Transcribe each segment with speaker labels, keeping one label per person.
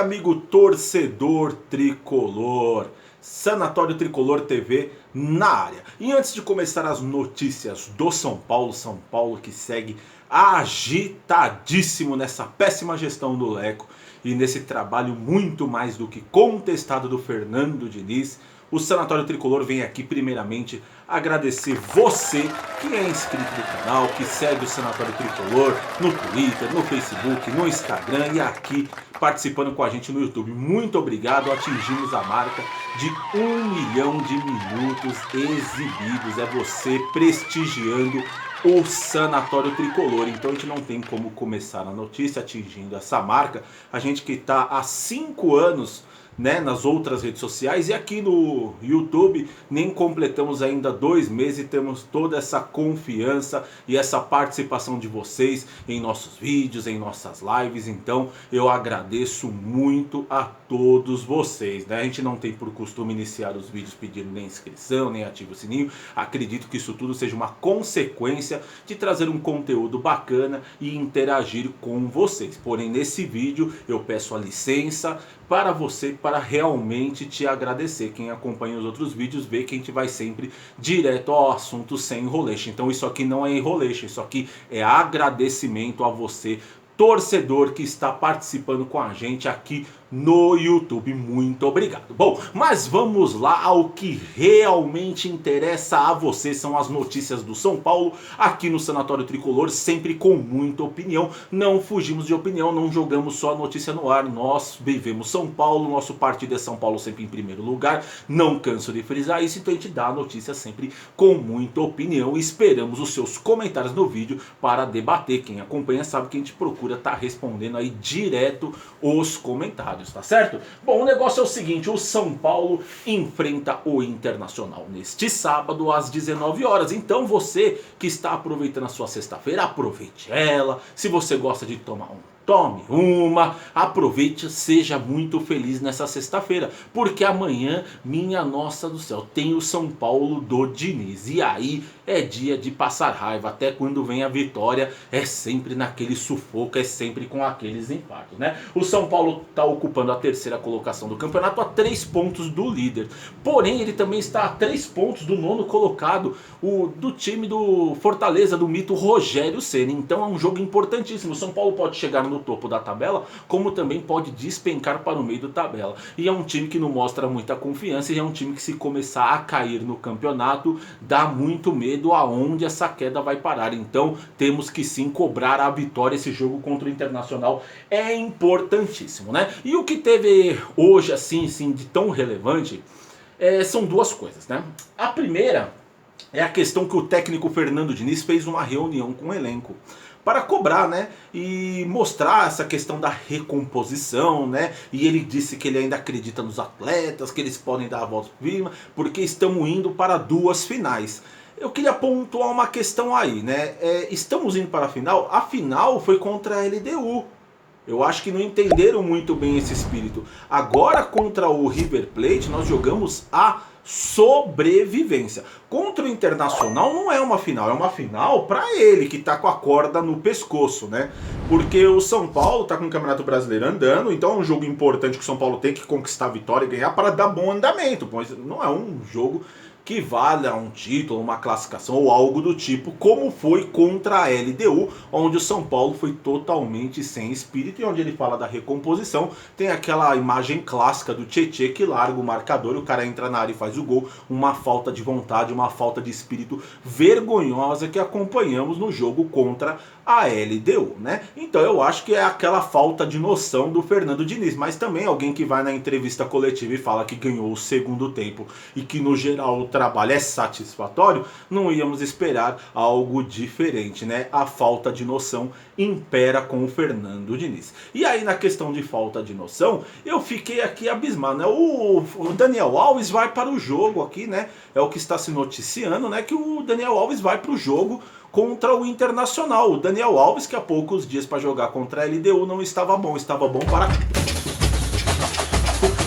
Speaker 1: amigo torcedor tricolor, Sanatório Tricolor TV na área. E antes de começar as notícias do São Paulo que segue agitadíssimo nessa péssima gestão do Leco e nesse trabalho muito mais do que contestado do Fernando Diniz, o Sanatório Tricolor vem aqui primeiramente agradecer você que é inscrito no canal, que segue o Sanatório Tricolor no Twitter, no Facebook, no Instagram e aqui participando com a gente no YouTube. Muito obrigado, atingimos a marca de 1 milhão de minutos exibidos. É você prestigiando o Sanatório Tricolor. Então a gente não tem como começar a notícia atingindo essa marca. A gente que está há 5 anos, né, nas outras redes sociais e aqui no YouTube nem completamos ainda 2 meses e temos toda essa confiança e essa participação de vocês em nossos vídeos, em nossas lives. Então eu agradeço muito a todos vocês, né? A gente não tem por costume iniciar os vídeos pedindo nem inscrição, nem ativar o sininho. Acredito que isso tudo seja uma consequência de trazer um conteúdo bacana e interagir com vocês. Porém, nesse vídeo eu peço a licença para você, para realmente te agradecer. Quem acompanha os outros vídeos vê que a gente vai sempre direto ao assunto sem enrolation. Então isso aqui não é enrolation, isso aqui é agradecimento a você, torcedor que está participando com a gente aqui no YouTube. Muito obrigado. Bom, mas vamos lá ao que realmente interessa a você. São as notícias do São Paulo aqui no Sanatório Tricolor, sempre com muita opinião. Não fugimos de opinião, não jogamos só a notícia no ar. Nós vivemos São Paulo, nosso partido é São Paulo sempre em primeiro lugar. Não canso de frisar isso, então a gente dá a notícia sempre com muita opinião. Esperamos os seus comentários no vídeo para debater. Quem acompanha sabe que a gente procura estar respondendo aí direto os comentários. Tá certo? Bom, o negócio é o seguinte, o São Paulo enfrenta o Internacional neste sábado às 19 horas. Então você que está aproveitando a sua sexta-feira, aproveite ela. Se você gosta de tomar tome uma, aproveite, seja muito feliz nessa sexta-feira, porque amanhã, minha nossa do céu, tem o São Paulo do Diniz, e aí é dia de passar raiva. Até quando vem a vitória é sempre naquele sufoco, é sempre com aqueles empates, né? O São Paulo está ocupando a 3ª colocação do campeonato a 3 pontos do líder, porém ele também está a 3 pontos do 9º colocado, do time do Fortaleza, do mito Rogério Ceni. Então é um jogo importantíssimo. O São Paulo pode chegar no topo da tabela, como também pode despencar para o meio da tabela. E é um time que não mostra muita confiança, e é um time que, se começar a cair no campeonato, dá muito medo aonde essa queda vai parar. Então temos que sim cobrar a vitória. Esse jogo contra o Internacional é importantíssimo, né? E o que teve hoje assim de tão relevante são 2 coisas, né? A primeira é a questão que o técnico Fernando Diniz fez uma reunião com o elenco para cobrar, né, e mostrar essa questão da recomposição, né, e ele disse que ele ainda acredita nos atletas, que eles podem dar a volta por cima, porque estamos indo para 2 finais. Eu queria pontuar uma questão aí, né, estamos indo para a final foi contra a LDU. Eu acho que não entenderam muito bem esse espírito. Agora contra o River Plate nós jogamos a sobrevivência. Contra o Internacional não é uma final, é uma final para ele que tá com a corda no pescoço, né? Porque o São Paulo tá com o Campeonato Brasileiro andando, então é um jogo importante que o São Paulo tem que conquistar a vitória e ganhar para dar bom andamento, pois não é um jogo que valha um título, uma classificação ou algo do tipo, como foi contra a LDU, onde o São Paulo foi totalmente sem espírito, e onde ele fala da recomposição, tem aquela imagem clássica do Tietê que larga o marcador, o cara entra na área e faz o gol, uma falta de vontade, uma falta de espírito vergonhosa que acompanhamos no jogo contra a LDU, né? Então eu acho que é aquela falta de noção do Fernando Diniz, mas também alguém que vai na entrevista coletiva e fala que ganhou o segundo tempo e que no geral o trabalho é satisfatório, não íamos esperar algo diferente, né? A falta de noção impera com o Fernando Diniz. E aí, na questão de falta de noção, eu fiquei aqui abismado, né? O Daniel Alves vai para o jogo aqui, né? É o que está se noticiando, né? Que o Daniel Alves vai para o jogo contra o Internacional. O Daniel Alves, que há poucos dias para jogar contra a LDU não estava bom, estava bom para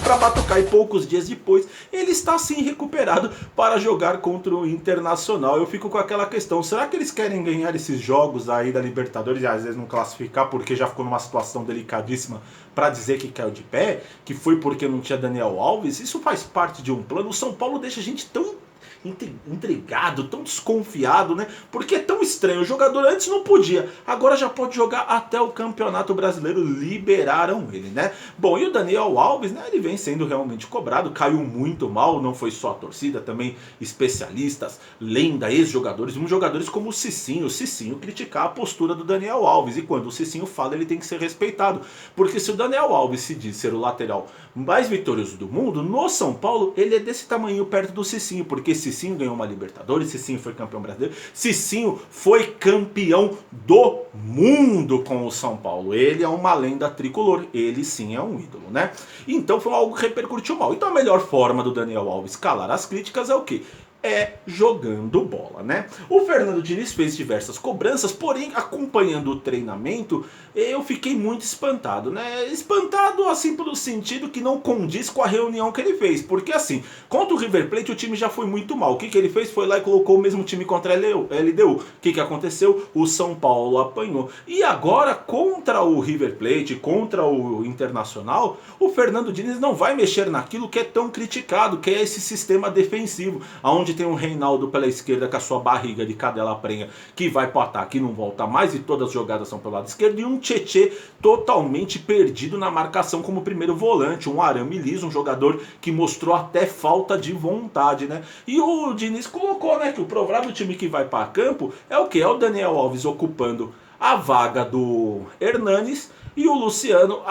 Speaker 1: para batucar, e poucos dias depois ele está sim recuperado para jogar contra o Internacional. Eu fico com aquela questão, será que eles querem ganhar esses jogos aí da Libertadores e às vezes não classificar porque já ficou numa situação delicadíssima para dizer que caiu de pé, que foi porque não tinha Daniel Alves? Isso faz parte de um plano. O São Paulo deixa a gente tão intrigado, tão desconfiado, né? Porque é tão estranho, o jogador antes não podia, agora já pode jogar até o Campeonato Brasileiro, liberaram ele, né? Bom, e o Daniel Alves, né, ele vem sendo realmente cobrado, caiu muito mal, não foi só a torcida, também especialistas, lenda, ex-jogadores, jogadores como o Cicinho criticar a postura do Daniel Alves, e quando o Cicinho fala, ele tem que ser respeitado, porque se o Daniel Alves se diz ser o lateral mais vitorioso do mundo, no São Paulo, ele é desse tamanho perto do Cicinho, porque Cicinho ganhou uma Libertadores, Cicinho foi campeão brasileiro, Cicinho foi campeão do mundo com o São Paulo. Ele é uma lenda tricolor, ele sim é um ídolo, né? Então foi algo que repercutiu mal. Então a melhor forma do Daniel Alves calar as críticas é o quê? É jogando bola, né? O Fernando Diniz fez diversas cobranças, porém, acompanhando o treinamento, eu fiquei muito espantado, né? Espantado, assim, pelo sentido que não condiz com a reunião que ele fez. Porque, assim, contra o River Plate, o time já foi muito mal. O que ele fez? Foi lá e colocou o mesmo time contra a LDU. O que aconteceu? O São Paulo apanhou. E agora, contra o River Plate, contra o Internacional, o Fernando Diniz não vai mexer naquilo que é tão criticado, que é esse sistema defensivo, onde tem um Reinaldo pela esquerda com a sua barriga de cadela prenha, que vai pro ataque e não volta mais, e todas as jogadas são pelo lado esquerdo, e um Tietê totalmente perdido na marcação como primeiro volante, um arame liso, um jogador que mostrou até falta de vontade, né? E o Diniz colocou, né, que o provável time que vai para campo é o que? É o Daniel Alves ocupando a vaga do Hernanes e o Luciano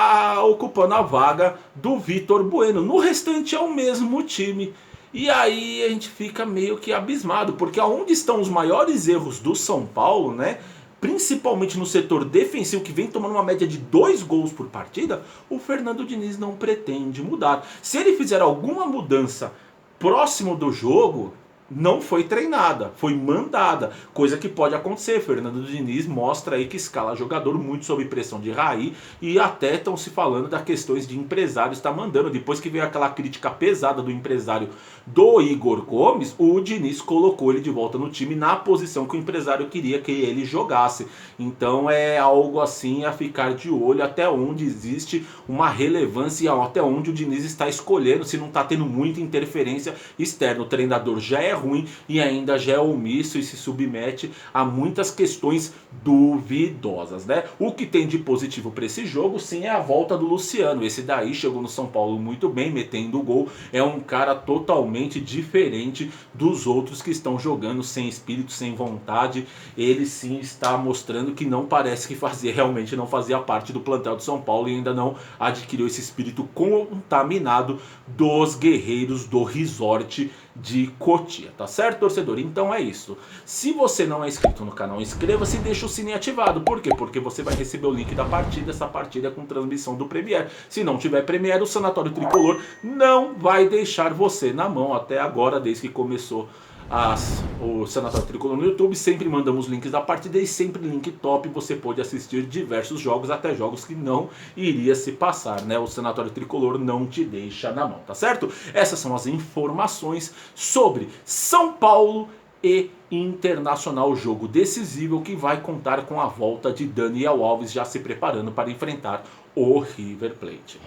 Speaker 1: ocupando a vaga do Vitor Bueno. No restante é o mesmo time. E aí a gente fica meio que abismado, porque aonde estão os maiores erros do São Paulo, né? Principalmente no setor defensivo, que vem tomando uma média de 2 gols por partida, o Fernando Diniz não pretende mudar. Se ele fizer alguma mudança próximo do jogo, não foi treinada, foi mandada, coisa que pode acontecer. Fernando Diniz mostra aí que escala jogador muito sob pressão de Raí, e até estão se falando das questões de empresários está mandando. Depois que veio aquela crítica pesada do empresário do Igor Gomes, o Diniz colocou ele de volta no time na posição que o empresário queria que ele jogasse. Então é algo assim a ficar de olho, até onde existe uma relevância, até onde o Diniz está escolhendo, se não está tendo muita interferência externa. O treinador já é ruim e ainda já é omisso e se submete a muitas questões duvidosas, né? O que tem de positivo para esse jogo, sim, é a volta do Luciano. Esse daí chegou no São Paulo muito bem, metendo gol. É um cara totalmente diferente dos outros que estão jogando sem espírito, sem vontade. Ele sim está mostrando que não parece que realmente não fazia parte do plantel do São Paulo, e ainda não adquiriu esse espírito contaminado dos guerreiros do resort de Cotia, tá certo, torcedor? Então é isso. Se você não é inscrito no canal, inscreva-se e deixa o sininho ativado. Por quê? Porque você vai receber o link da partida. Essa partida é com transmissão do Premier. Se não tiver Premier, o Sanatório Tricolor não vai deixar você na mão. Até agora, desde que começou o Sanatório Tricolor no YouTube, sempre mandamos links da partida, e sempre link top. Você pode assistir diversos jogos, até jogos que não iria se passar, né? O Sanatório Tricolor não te deixa na mão, tá certo? Essas são as informações sobre São Paulo e Internacional, jogo decisivo que vai contar com a volta de Daniel Alves, já se preparando para enfrentar o River Plate.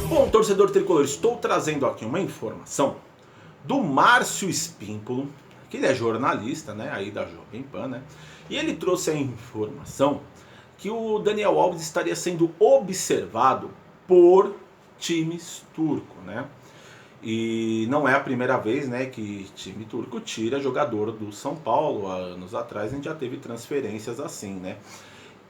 Speaker 1: Bom, torcedor tricolor, estou trazendo aqui uma informação do Márcio Espímpolo, que ele é jornalista, né, aí da Jovem Pan, né? E ele trouxe a informação que o Daniel Alves estaria sendo observado por times turcos, né? E não é a primeira vez, né, que time turco tira jogador do São Paulo. Há anos atrás a gente já teve transferências assim, né?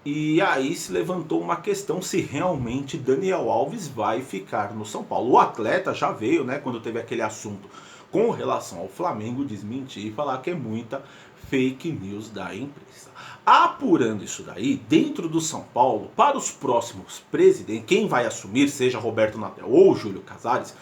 Speaker 1: E aí se levantou uma questão se realmente Daniel Alves vai ficar no São Paulo. O atleta já veio, né, quando teve aquele assunto com relação ao Flamengo, desmentir e falar que é muita fake news da imprensa. Apurando isso daí, dentro do São Paulo, para os próximos presidentes, quem vai assumir, seja Roberto Natel ou Júlio Casares,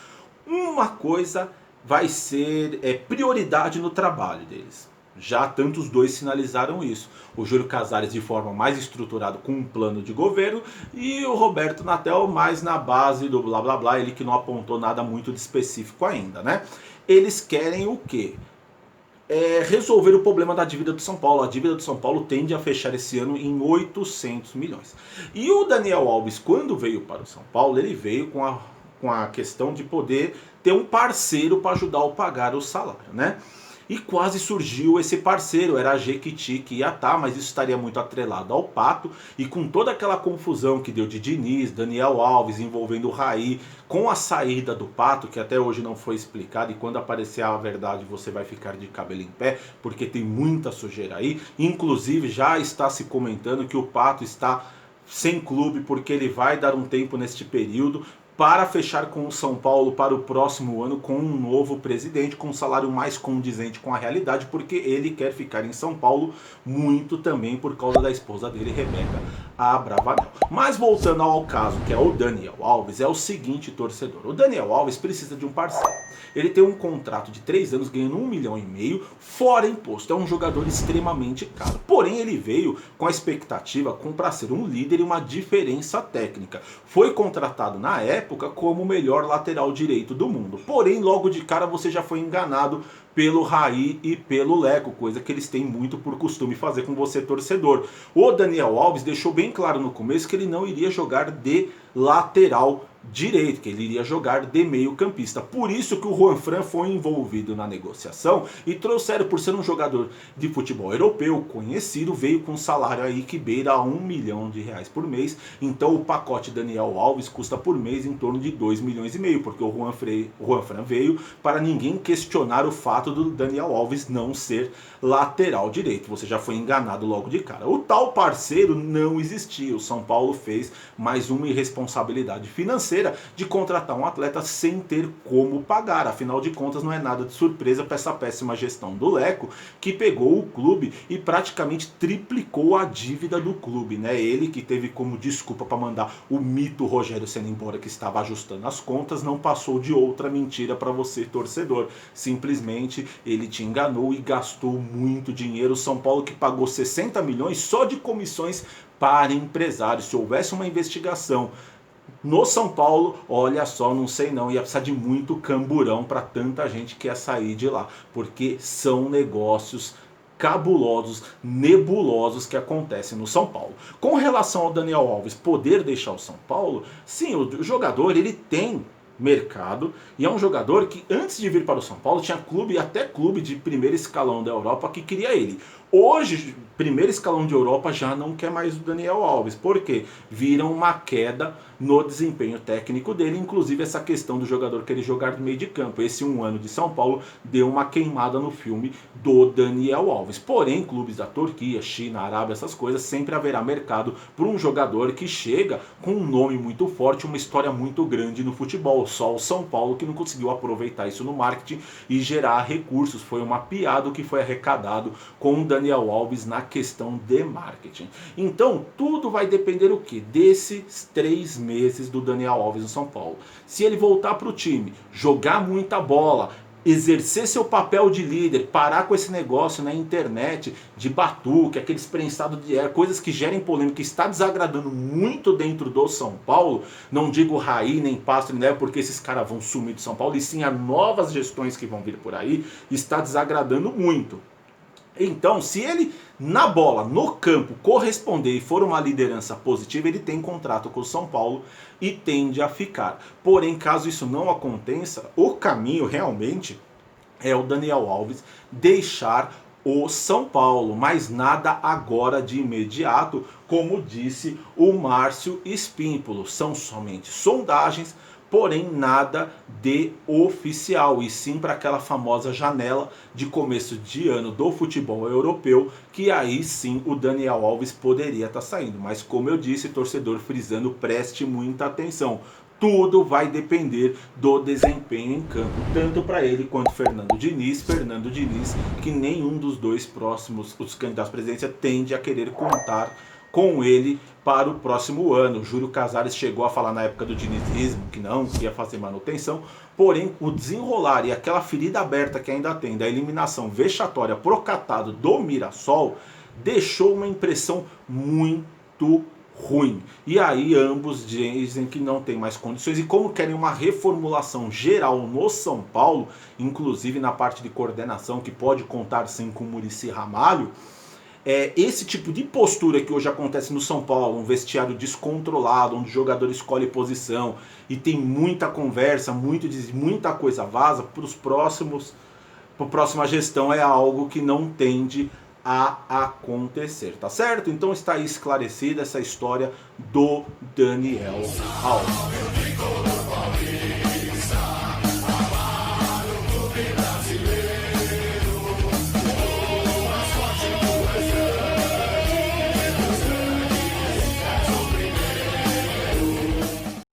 Speaker 1: uma coisa vai ser prioridade no trabalho deles, Já tanto os dois sinalizaram isso. O Júlio Casares de forma mais estruturada com um plano de governo e o Roberto Natel mais na base do blá blá blá, ele que não apontou nada muito de específico ainda, né? Eles querem o quê? Resolver o problema da dívida do São Paulo. A dívida do São Paulo tende a fechar esse ano em 800 milhões. E o Daniel Alves, quando veio para o São Paulo, ele veio com a questão de poder ter um parceiro para ajudar a pagar o salário, né? E quase surgiu esse parceiro, era a Jequiti que ia estar, mas isso estaria muito atrelado ao Pato. E com toda aquela confusão que deu de Diniz, Daniel Alves envolvendo o Raí, com a saída do Pato, que até hoje não foi explicado, e quando aparecer a verdade você vai ficar de cabelo em pé, porque tem muita sujeira aí. Inclusive já está se comentando que o Pato está sem clube, porque ele vai dar um tempo neste período para fechar com o São Paulo para o próximo ano com um novo presidente, com um salário mais condizente com a realidade, porque ele quer ficar em São Paulo muito também por causa da esposa dele, Rebeca Abravanel. Mas voltando ao caso, que é o Daniel Alves, é o seguinte, torcedor. O Daniel Alves precisa de um parceiro. Ele tem um contrato de 3 anos ganhando 1,5 milhão, fora imposto. É um jogador extremamente caro. Porém, ele veio com a expectativa para ser um líder e uma diferença técnica. Foi contratado na época como o melhor lateral direito do mundo. Porém, logo de cara você já foi enganado pelo Raí e pelo Leco, coisa que eles têm muito por costume fazer com você, torcedor. O Daniel Alves deixou bem claro no começo que ele não iria jogar de lateral direito, que ele iria jogar de meio campista. Por isso que o Juanfran foi envolvido na negociação e trouxeram, por ser um jogador de futebol europeu conhecido, veio com um salário aí que beira a 1 milhão de reais por mês. Então o pacote Daniel Alves custa por mês em torno de 2,5 milhões, porque o Juanfran veio para ninguém questionar o fato do Daniel Alves não ser lateral direito. Você já foi enganado logo de cara. O tal parceiro não existia. O São Paulo fez mais uma irresponsabilidade financeira de contratar um atleta sem ter como pagar. Afinal de contas, não é nada de surpresa para essa péssima gestão do Leco, que pegou o clube e praticamente triplicou a dívida do clube, né? Ele que teve como desculpa para mandar o mito Rogério Ceni embora, que estava ajustando as contas, não passou de outra mentira para você, torcedor. Simplesmente ele te enganou e gastou muito dinheiro. O São Paulo que pagou 60 milhões só de comissões para empresários. Se houvesse uma investigação no São Paulo, olha só, não sei não, ia precisar de muito camburão para tanta gente que ia sair de lá, porque são negócios cabulosos, nebulosos que acontecem no São Paulo. Com relação ao Daniel Alves poder deixar o São Paulo, sim, o jogador ele tem mercado e é um jogador que antes de vir para o São Paulo tinha clube, até clube de primeiro escalão da Europa que queria ele. Hoje, primeiro escalão de Europa já não quer mais o Daniel Alves, porque viram uma queda no desempenho técnico dele, inclusive essa questão do jogador querer jogar no meio de campo. Esse 1 ano de São Paulo deu uma queimada no filme do Daniel Alves. Porém, clubes da Turquia, China, Arábia, essas coisas, sempre haverá mercado para um jogador que chega com um nome muito forte, uma história muito grande no futebol. Só o São Paulo que não conseguiu aproveitar isso no marketing e gerar recursos. Foi uma piada o que foi arrecadado com o Daniel Alves na questão de marketing. Então, tudo vai depender o quê? Desses 3 meses do Daniel Alves no São Paulo. Se ele voltar para o time, jogar muita bola, exercer seu papel de líder, parar com esse negócio na internet de batuque, aqueles prensados de ar, coisas que gerem polêmica, que está desagradando muito dentro do São Paulo. Não digo Raí, nem Pasto, nem porque esses caras vão sumir do São Paulo, e sim as novas gestões que vão vir por aí, está desagradando muito. Então, se ele na bola, no campo, corresponder e for uma liderança positiva, ele tem contrato com o São Paulo e tende a ficar. Porém, caso isso não aconteça, o caminho realmente é o Daniel Alves deixar o São Paulo, mas nada agora de imediato, como disse o Márcio Espímpolo. São somente sondagens, porém nada de oficial, e sim para aquela famosa janela de começo de ano do futebol europeu, que aí sim o Daniel Alves poderia estar saindo. Mas como eu disse, torcedor, frisando, preste muita atenção. Tudo vai depender do desempenho em campo, tanto para ele quanto Fernando Diniz, que nenhum dos dois próximos, os candidatos à presidência, tende a querer contar com ele para o próximo ano. O Júlio Casares chegou a falar na época do dinizismo que não ia fazer manutenção, porém o desenrolar e aquela ferida aberta que ainda tem da eliminação vexatória pro catado do Mirassol deixou uma impressão muito ruim. E aí ambos dizem que não tem mais condições, e como querem uma reformulação geral no São Paulo, inclusive na parte de coordenação, que pode contar sim com o Muricy Ramalho, esse tipo de postura que hoje acontece no São Paulo, um vestiário descontrolado, onde o jogador escolhe posição e tem muita conversa, muita coisa vaza, para a próxima gestão é algo que não tende a acontecer, tá certo? Então está aí esclarecida essa história do Daniel Alves.